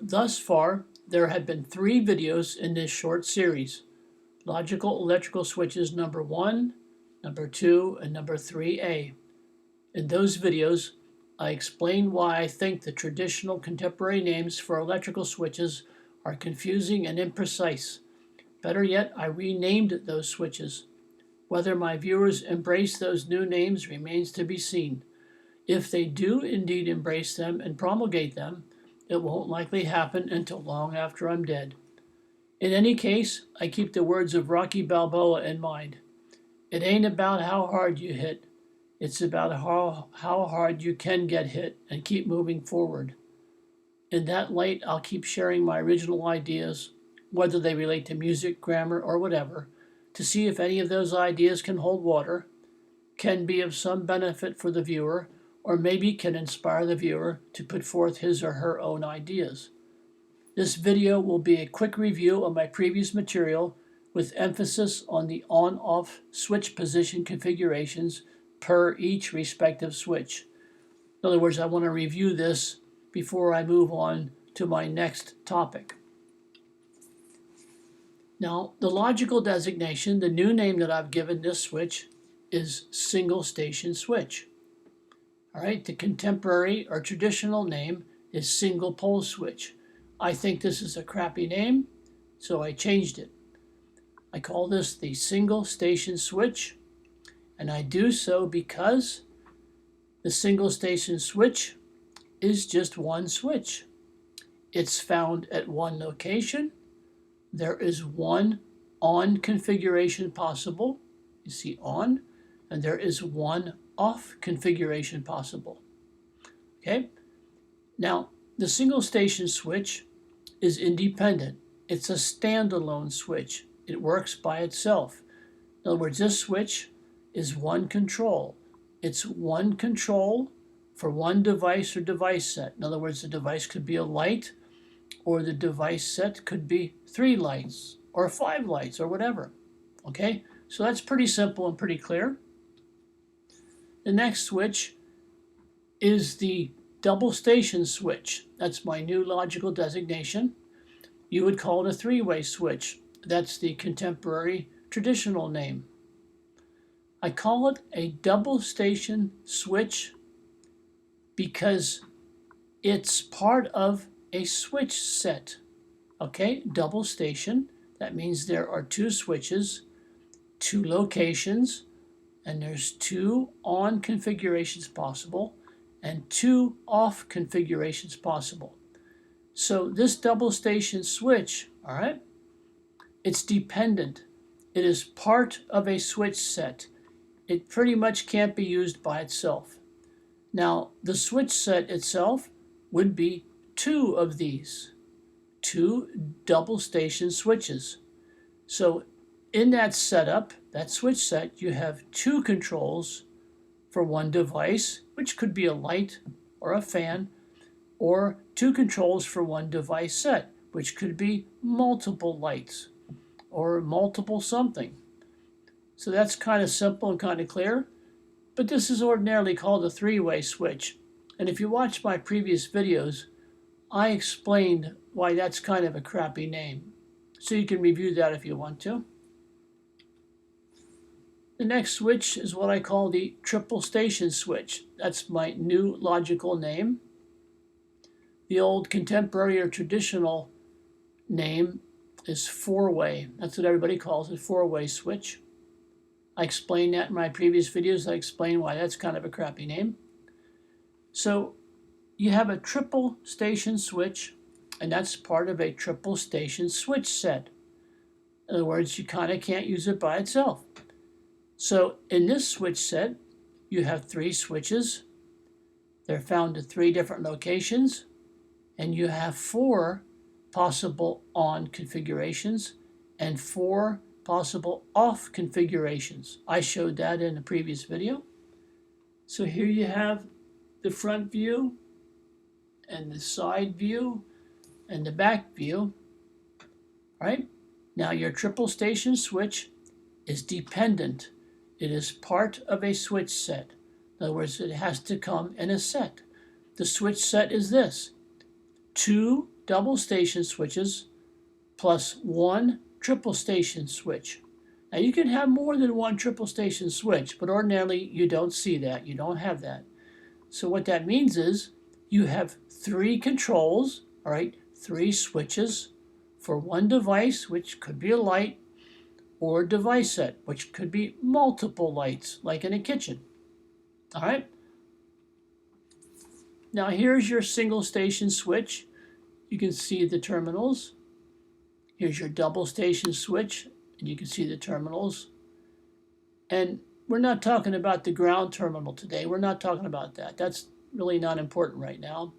thus far, there have been 3 videos in this short series: Logical Electrical Switches number 1, number 2, and number 3A. In those videos, I explain why I think the traditional contemporary names for electrical switches are confusing and imprecise. Better yet, I renamed those switches. Whether my viewers embrace those new names remains to be seen. If they do indeed embrace them and promulgate them, it won't likely happen until long after I'm dead. In any case, I keep the words of Rocky Balboa in mind. It ain't about how hard you hit. It's about how hard you can get hit and keep moving forward. In that light, I'll keep sharing my original ideas, whether they relate to music, grammar, or whatever, to see if any of those ideas can hold water, can be of some benefit for the viewer, or maybe can inspire the viewer to put forth his or her own ideas. This video will be a quick review of my previous material with emphasis on the on-off switch position configurations per each respective switch. In other words, I want to review this before I move on to my next topic. Now, the logical designation, the new name that I've given this switch, is single station switch. All right, the contemporary or traditional name is single pole switch. I think this is a crappy name, so I changed it. I call this the single station switch, and I do so because the single station switch is just one switch. It's found at one location. There is one on configuration possible. You see on, and there is one off configuration possible. Okay? Now, the single station switch is independent. It's a standalone switch. It works by itself. In other words, this switch is one control. It's one control for one device or device set. In other words, the device could be a light, or the device set could be 3 lights or 5 lights or whatever. Okay, so that's pretty simple and pretty clear. The next switch is the double station switch. That's my new logical designation. You would call it a 3-way switch. That's the contemporary traditional name. I call it a double station switch because it's part of a switch set. Okay, double station, that means there are 2 switches, 2 locations, and there's 2 on configurations possible and 2 off configurations possible. So this double station switch, all right, it's dependent. It is part of a switch set. It pretty much can't be used by itself. Now, the switch set itself would be 2 of these, 2 double station switches. So in that setup, that switch set, you have 2 controls for one device, which could be a light or a fan, or 2 controls for one device set, which could be multiple lights or multiple something. So that's kind of simple and kind of clear, but this is ordinarily called a 3-way switch. And if you watch my previous videos, I explained why that's kind of a crappy name. So you can review that if you want to. The next switch is what I call the triple station switch. That's my new logical name. The old contemporary or traditional name is 4-way. That's what everybody calls it, 4-way switch. I explained that in my previous videos. I explained why that's kind of a crappy name. So you have a triple station switch, and that's part of a triple station switch set. In other words, you kind of can't use it by itself. So in this switch set, you have 3 switches. They're found at 3 different locations, and you have 4 possible on configurations and 4 possible off configurations. I showed that in a previous video. So here you have the front view and the side view and the back view. All right? Now your triple station switch is dependent. It is part of a switch set. In other words, it has to come in a set. The switch set is this: 2 double station switches plus 1 triple station switch. Now you can have more than 1 triple station switch, but ordinarily you don't see that. You don't have that. So what that means is you have 3 controls, all right, 3 switches for one device, which could be a light, or a device set, which could be multiple lights, like in a kitchen. All right. Now here's your single station switch. You can see the terminals. Here's your double station switch, and you can see the terminals. And we're not talking about the ground terminal today. We're not talking about that. That's really not important right now.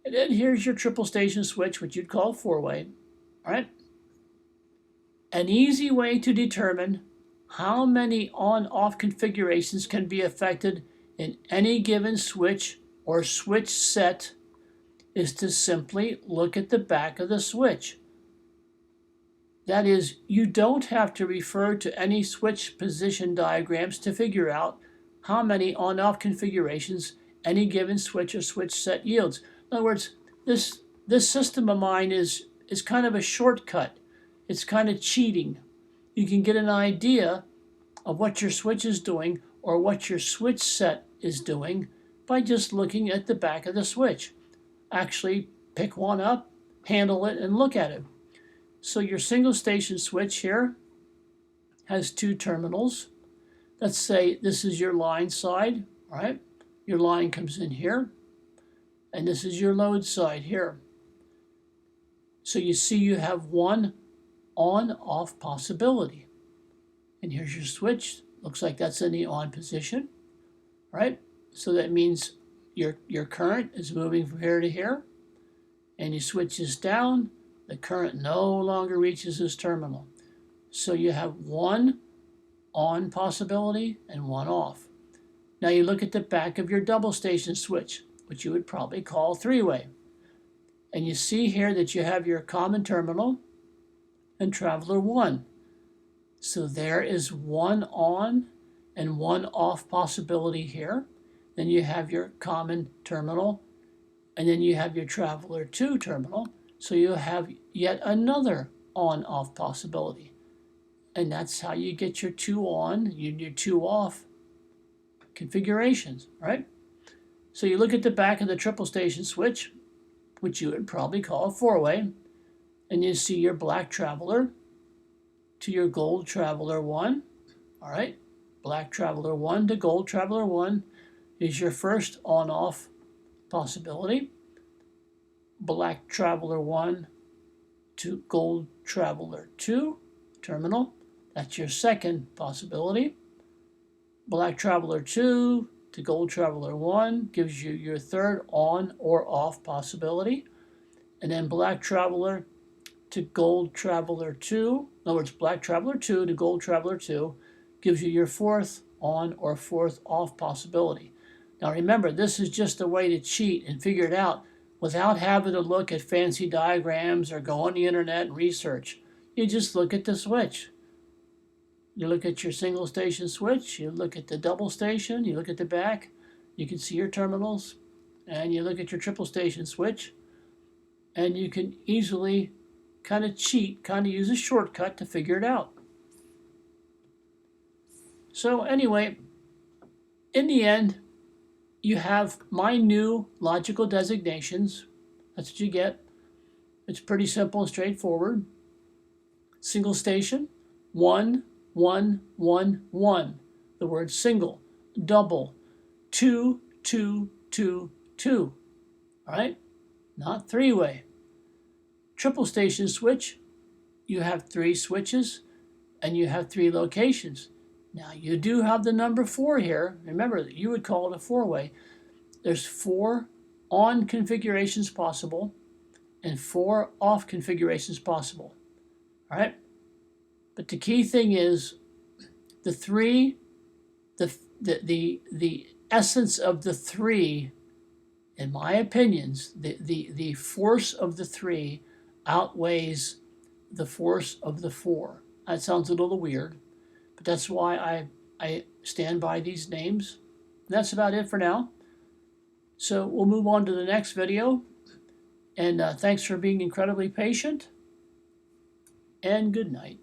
And then here's your triple station switch, which you'd call four-way. All right. An easy way to determine how many on-off configurations can be affected in any given switch or switch set is to simply look at the back of the switch. That is, you don't have to refer to any switch position diagrams to figure out how many on-off configurations any given switch or switch set yields. In other words, this system of mine is kind of a shortcut. It's kind of cheating. You can get an idea of what your switch is doing or what your switch set is doing by just looking at the back of the switch. Actually, pick one up, handle it, and look at it. So your single station switch here has 2 terminals. Let's say this is your line side, all right? Your line comes in here, and this is your load side here. So you see you have one on-off possibility. And here's your switch. Looks like that's in the on position, right? So that means your current is moving from here to here, and you switch this down, the current no longer reaches this terminal. So you have one on possibility and one off. Now you look at the back of your double station switch, which you would probably call three-way. And you see here that you have your common terminal and traveler 1. So there is one on and one off possibility here. Then you have your common terminal, and then you have your traveler 2 terminal. So you have yet another on-off possibility. And that's how you get your 2 on and your 2 off configurations, right? So you look at the back of the triple station switch, which you would probably call a four-way, and you see your black traveler to your gold traveler 1, all right? Black traveler 1 to gold traveler 1 is your first on-off possibility. Black traveler 1 to gold traveler 2 terminal, that's your second possibility. Black traveler 2 to gold traveler 1 gives you your third on or off possibility. And then black traveler to gold traveler 2, in other words, black traveler 2 to gold traveler 2 gives you your fourth on or fourth off possibility. Now remember, this is just a way to cheat and figure it out without having to look at fancy diagrams or go on the internet and research. You just look at the switch. You look at your single station switch, you look at the double station, you look at the back, you can see your terminals, and you look at your triple station switch, and you can easily kind of cheat, kind of use a shortcut to figure it out. So anyway, in the end, you have my new logical designations. That's what you get. It's pretty simple and straightforward. Single station, 1, 1, 1, 1. The word single. Double, 2, 2, 2, 2. All right? Not three-way. Triple station switch, you have 3 switches and you have 3 locations. Now you do have the number 4 here. Remember, you would call it a four-way. There's 4 on configurations possible and 4 off configurations possible. All right? But the key thing is the 3, the essence of the 3, in my opinions, the force of the 3 outweighs the force of the 4. That sounds a little weird, but that's why I stand by these names. That's about it for now. So we'll move on to the next video, And thanks for being incredibly patient, and good night.